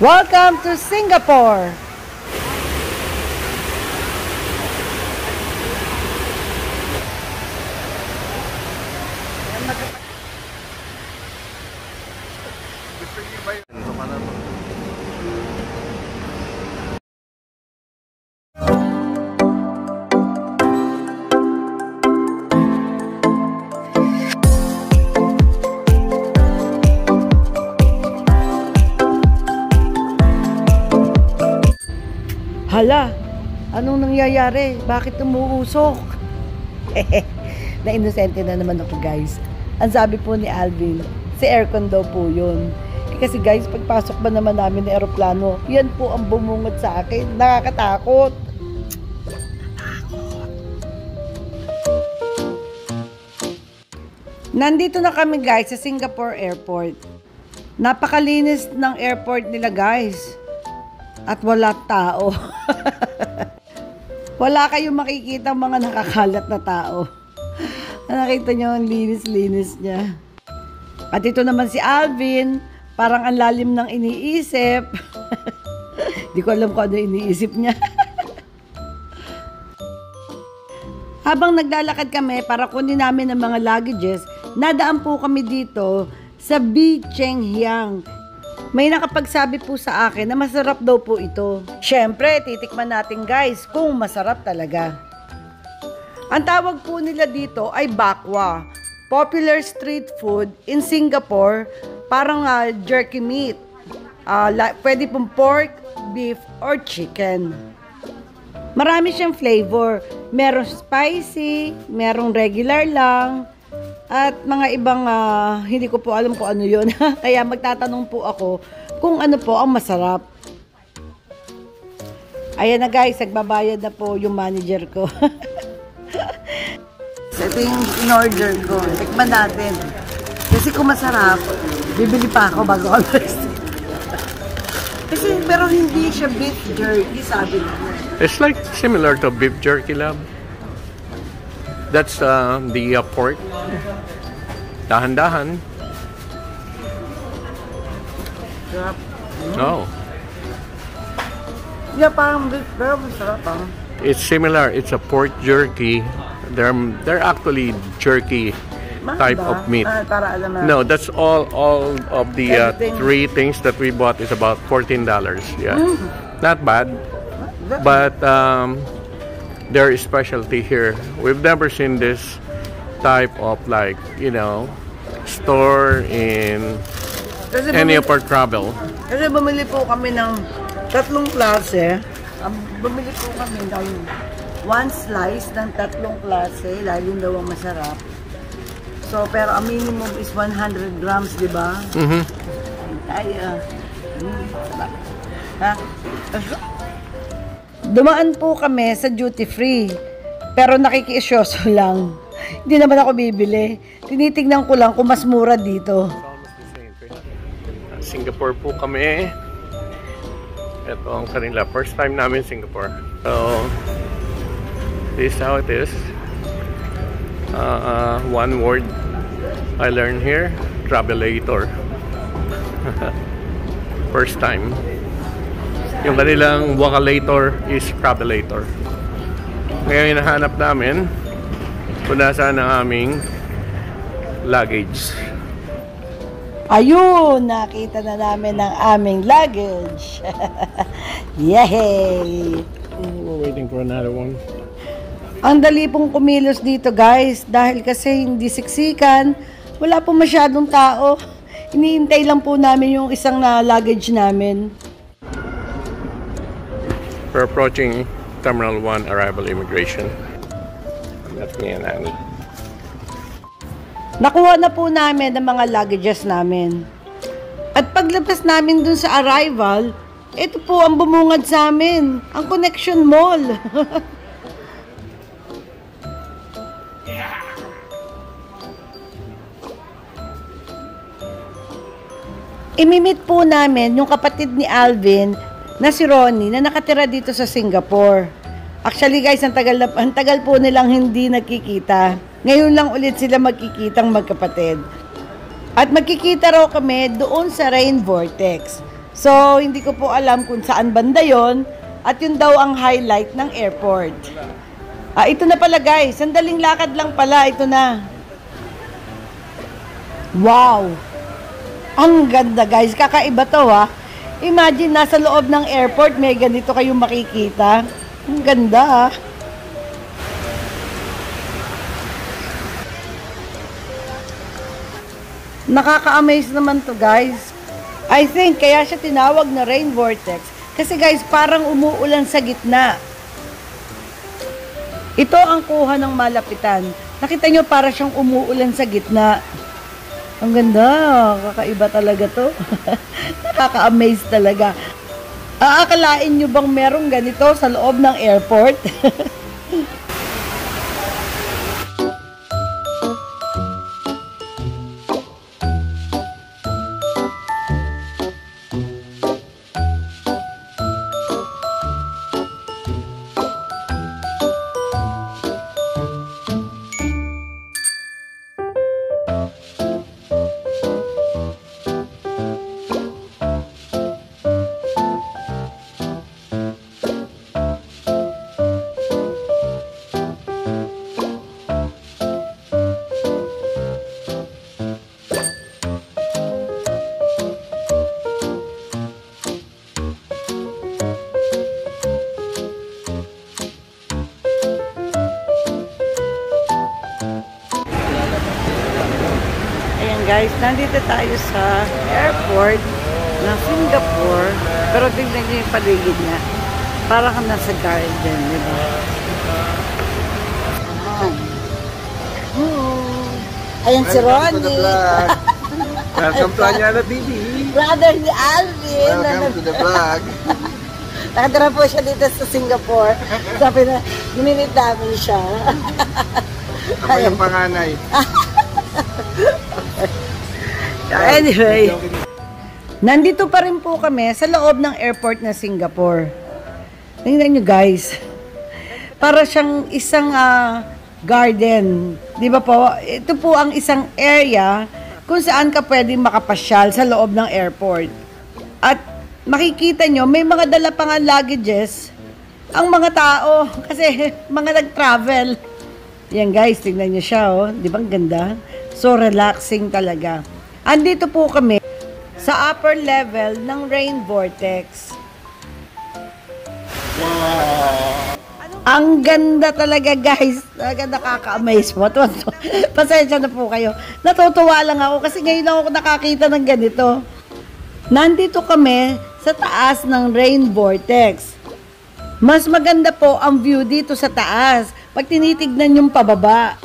Welcome to Singapore! Hala, anong nangyayari? Bakit umuusok? Na-inosente na naman ako, guys. Ang sabi po ni Alvin, si aircon daw po yun. Kasi guys, pagpasok ba naman namin ng aeroplano, yan po ang bumungot sa akin. Nakakatakot. Nandito na kami, guys, sa Singapore Airport. Napakalinis ng airport nila, guys. At wala tao. Wala kayong makikita mga nakakalat na tao. Nakita nyo ang linis-linis niya. At ito naman si Alvin, parang ang lalim ng iniisip. Di ko alam kung ano iniisip niya. Habang naglalakad kami para kunin namin ang mga luggages, nadaan po kami dito sa Bee Cheng Hiang. May nakapagsabi po sa akin na masarap daw po ito. Siyempre, titikman natin guys kung masarap talaga. Ang tawag po nila dito ay bakwa. Popular street food in Singapore, parang jerky meat. Pwede pong pork, beef, or chicken. Marami siyang flavor. Merong spicy, merong regular lang, at mga ibang hindi ko po alam kung ano yun. Kaya magtatanong po ako kung ano po ang masarap. Ayan na guys, nagbabayad na po yung manager ko. Ito yung in-order ko. Tikman natin. Kasi kung masarap, bibili pa ako bago ako. Kasi pero hindi siya beef jerky, sabi niya. It's like similar to beef jerky, love. That's the pork. Dahan-dahan. Sarap. Oh. Yeah, parang beef, pero masarap ah. It's similar. It's a pork jerky. They're actually jerky type of meat. Para alam na. No, that's all of the three things that we bought is about $14. Yeah. Not bad. But their specialty here. We've never seen this type of store in any of our travel. Kasi bumili po kami ng tatlong klase. Bumili po kami ng one slice ng tatlong klase. Lalo daw ang masarap. So, pero ang minimum is 100 grams, di ba? Ha? Dumaan po kami sa duty free. Pero nakikiisyoso lang. Hindi naman ako bibili. Tinitignan ko lang kung mas mura dito. Singapore po kami. Ito ang kanila. First time namin Singapore. So, this is how it is. One word I learned here. Travelator. First time. Yung kanilang wakalator is travelator. Ngayon hinahanap namin kung nasaan ang aming luggage. Ayun, nakita na namin ang aming luggage. Yay! We're waiting for another one. Ang dali pong kumilos dito guys, dahil kasi hindi siksikan, wala po masyadong tao. Iniintay lang po namin yung isang luggage namin. We're approaching Terminal 1 Arrival Immigration. That's me and Annie. Nakuha na po namin ang mga luggages namin. At paglabas namin dun sa arrival, ito po ang bumungad sa amin, ang Connection Mall. Imimit po namin yung kapatid ni Alvin na si Ronnie na nakatira dito sa Singapore. Actually guys, ang tagal po nilang hindi nagkikita. Ngayon lang ulit sila magkikitang magkapatid. At magkikita raw kami doon sa Rain Vortex. So, hindi ko po alam kung saan banda yon. At yun daw ang highlight ng airport. Ito na pala guys. Sandaling lakad lang pala. Ito na. Wow! Ang ganda guys. Kakaiba to ha. Imagine nasa loob ng airport may ganito kayong makikita. Ang ganda ha. Nakaka-amaze naman to guys. I think kaya siya tinawag na rain vortex. Kasi guys, parang umuulan sa gitna. Ito ang kuha ng malapitan. Nakita nyo para siyang umuulan sa gitna. Ang ganda. Kakaiba talaga to. Nakaka-amaze talaga. Aakalain nyo bang merong ganito sa loob ng airport? Guys, nandito tayo sa airport ng Singapore. Pero tingnan nyo yung paligid niya. Para kang nasa garden, di ba? Ayan si Ronnie. Welcome to Anyana TV. Brother ni Alvin. Welcome to the vlog. Nakatira po siya dito sa Singapore. Sabi na, gininit namin siya. Ako yung panganay. Anyway, nandito pa rin po kami sa loob ng airport na Singapore. Tingnan nyo guys. Para siyang isang garden. Di ba po? Ito po ang isang area kung saan ka pwede makapasyal sa loob ng airport. At makikita nyo, may mga dala pang luggages ang mga tao. Kasi mga nag-travel. Yan guys, tingnan nyo siya. Oh. Di ba ang ganda? So relaxing talaga. Andito po kami sa upper level ng rain vortex. Wow! Ang ganda talaga guys. Talaga nakaka-amaze mo. Pasensya na po kayo. Natutuwa lang ako kasi ngayon ako nakakita ng ganito. Nandito kami sa taas ng rain vortex. Mas maganda po ang view dito sa taas pag tinitignan yung pababa.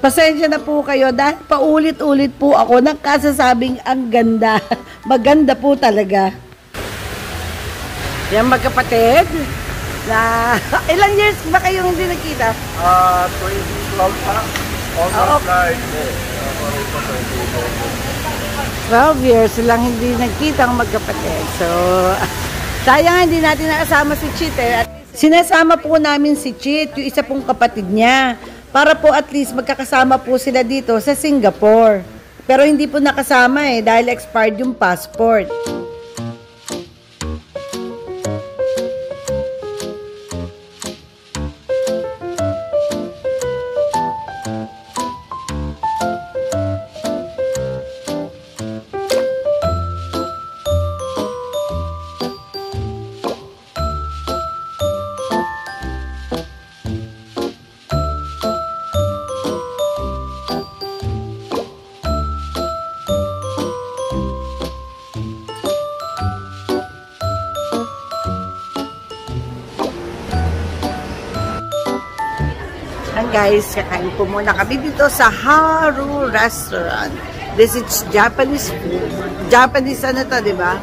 Pasensya na po kayo dahil paulit-ulit po ako nagkasasabing ang ganda. Maganda po talaga. Yan magkapatid. Ilan years ba kayong hindi nakita? 2012 pa. Almost like 12 years silang hindi nagkita ang magkapatid. So, sayang hindi natin nakasama si Chit eh. At sinasama po namin si Chit, yung isa pong kapatid niya. Para po at least magkakasama po sila dito sa Singapore. Pero hindi po nakasama eh dahil expired yung passport. Guys, kakain po muna kami dito sa Haru Restaurant. This is Japanese food. Japanese ano to, di ba?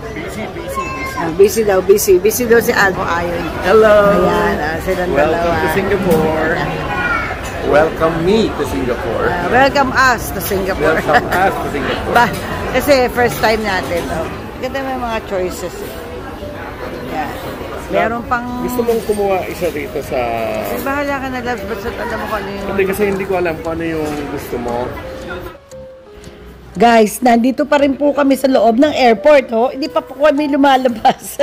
Busy daw, busy. Busy daw si Alvo Ayon. Hello! Ayan, silang Welcome dalawa. to Singapore. Welcome me to Singapore. Welcome us to Singapore. Welcome us to Singapore. Ba, kasi first time natin. Oh. Ganda may mga choices. Yan. Meron pang... Gusto mong kumuha isa dito sa... Bahala ka na, Labs. Basta alam mo kung ano yung... Hindi kasi hindi ko alam kung ano yung gusto mo. Guys, nandito pa rin po kami sa loob ng airport, oh. Hindi pa po kami lumalabas.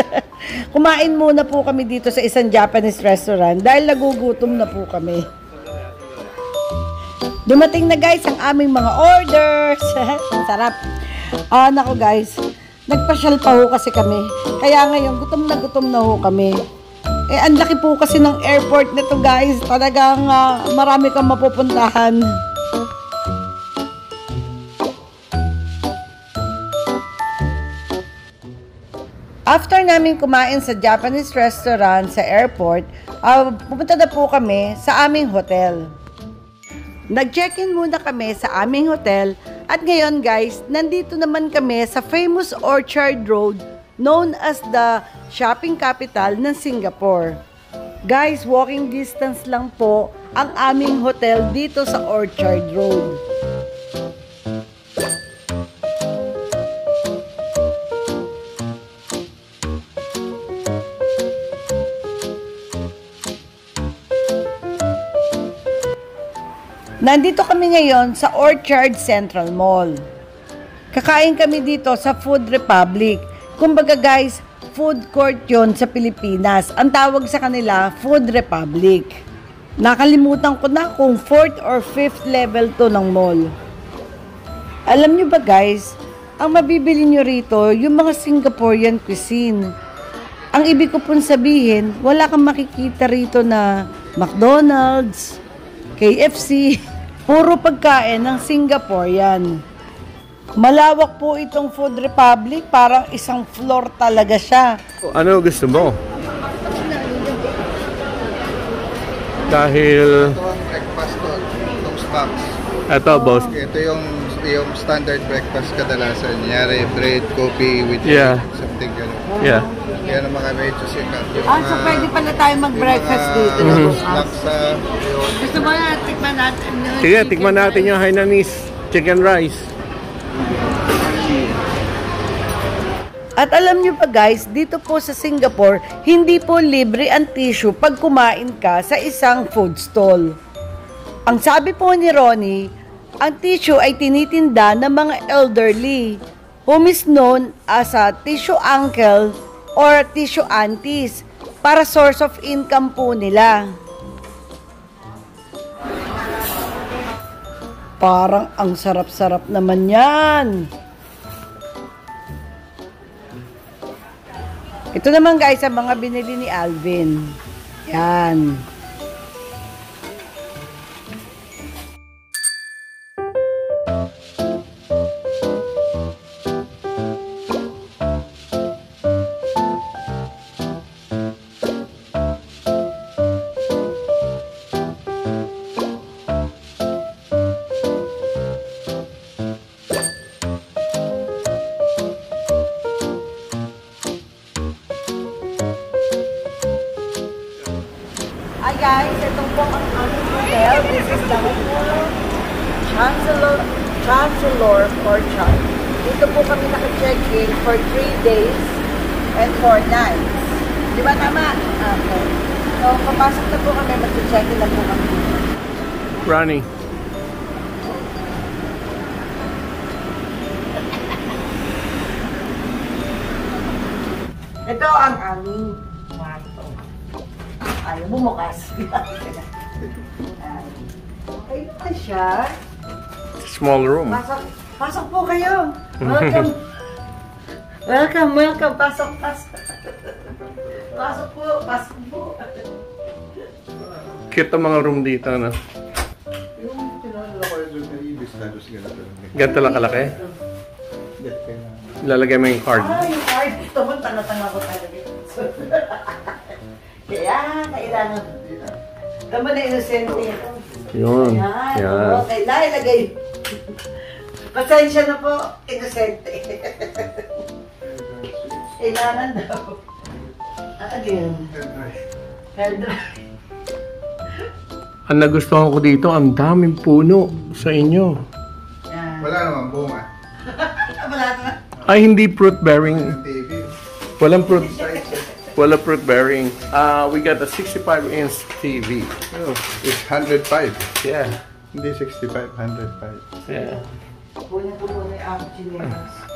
Kumain muna po kami dito sa isang Japanese restaurant dahil nagugutom na po kami. Dumating na guys ang aming mga orders. Ang sarap. Nako guys, nagpasyal pa ho kasi kami. Kaya ngayon, gutom na ho kami. Ang laki po kasi ng airport nito guys. Talagang marami kang mapupuntahan. After namin kumain sa Japanese restaurant sa airport, pupunta na po kami sa aming hotel. Nag-check-in muna kami sa aming hotel at ngayon guys, nandito naman kami sa famous Orchard Road known as the shopping capital ng Singapore. Guys, walking distance lang po ang aming hotel dito sa Orchard Road. Nandito kami ngayon sa Orchard Central Mall. Kakain kami dito sa Food Republic. Kumbaga guys, food court yon sa Pilipinas. Ang tawag sa kanila, Food Republic. Nakalimutan ko na kung 4th or 5th level to ng mall. Alam nyo ba guys, ang mabibili nyo rito, yung mga Singaporean cuisine. Ang ibig ko pong sabihin, wala kang makikita rito na McDonald's, KFC, puro pagkain ng Singaporean. Malawak po itong Food Republic, parang isang floor talaga siya. Ano gusto mo? Dahil... Ito ang breakfast ko, itong snacks. Ito, boss. Ito yung standard breakfast kadalasan. Nyari, bread, coffee with something gano'n. Yeah. Yan ang mga medyo sikat. So pwede pala tayo mag-breakfast dito na bukas. Gusto mo na, tikman natin. Sige, tikman natin yung Hainanese chicken rice. At alam nyo pa guys, dito po sa Singapore, hindi po libre ang tissue pag kumain ka sa isang food stall. Ang sabi po ni Ronnie, ang tissue ay tinitinda ng mga elderly, whom is known as a tissue uncle or tissue aunties, para source of income po nila. Parang ang sarap-sarap naman yan. Ito naman guys ang mga binili ni Alvin. Yan. Hi guys, ito po ang aming hotel. This is the Chancellor Orchard. Dito po kami naka-check-in for 3 days and 4 nights. Di ba tama? Okay. So, papasok na po kami, mag-check-in na po kami. Ronnie. Ito ang aming kwarto. Ayaw bumukas. Okay na siya. Small room. Pasok po kayo. Welcome. Welcome. Pasok. Pasok po. Cute ang mga room dito, no? Yung tinanong ko yung ibis na doon sigala. Ganito lang kalaki. Lalagay mo yung card. Yung card. Ito mo, tanga-tanga ko talaga. Kaya, kailangan. Tama na inosente. Yun. Yan. Okay, ilagay. Pasensya na po, inosente. Kailangan daw. Again. Hair dry. Ang nagustuhan ko dito, ang daming puno sa inyo. Yan. Wala naman bunga. Wala na. Ay, hindi fruit bearing. TV. Walang fruit. Wala fruit bearing. We got a 65-inch TV. Oh, it's 105. Yeah. Hindi 65, 105. Yeah. Kunin ko muna yung aking chinelas.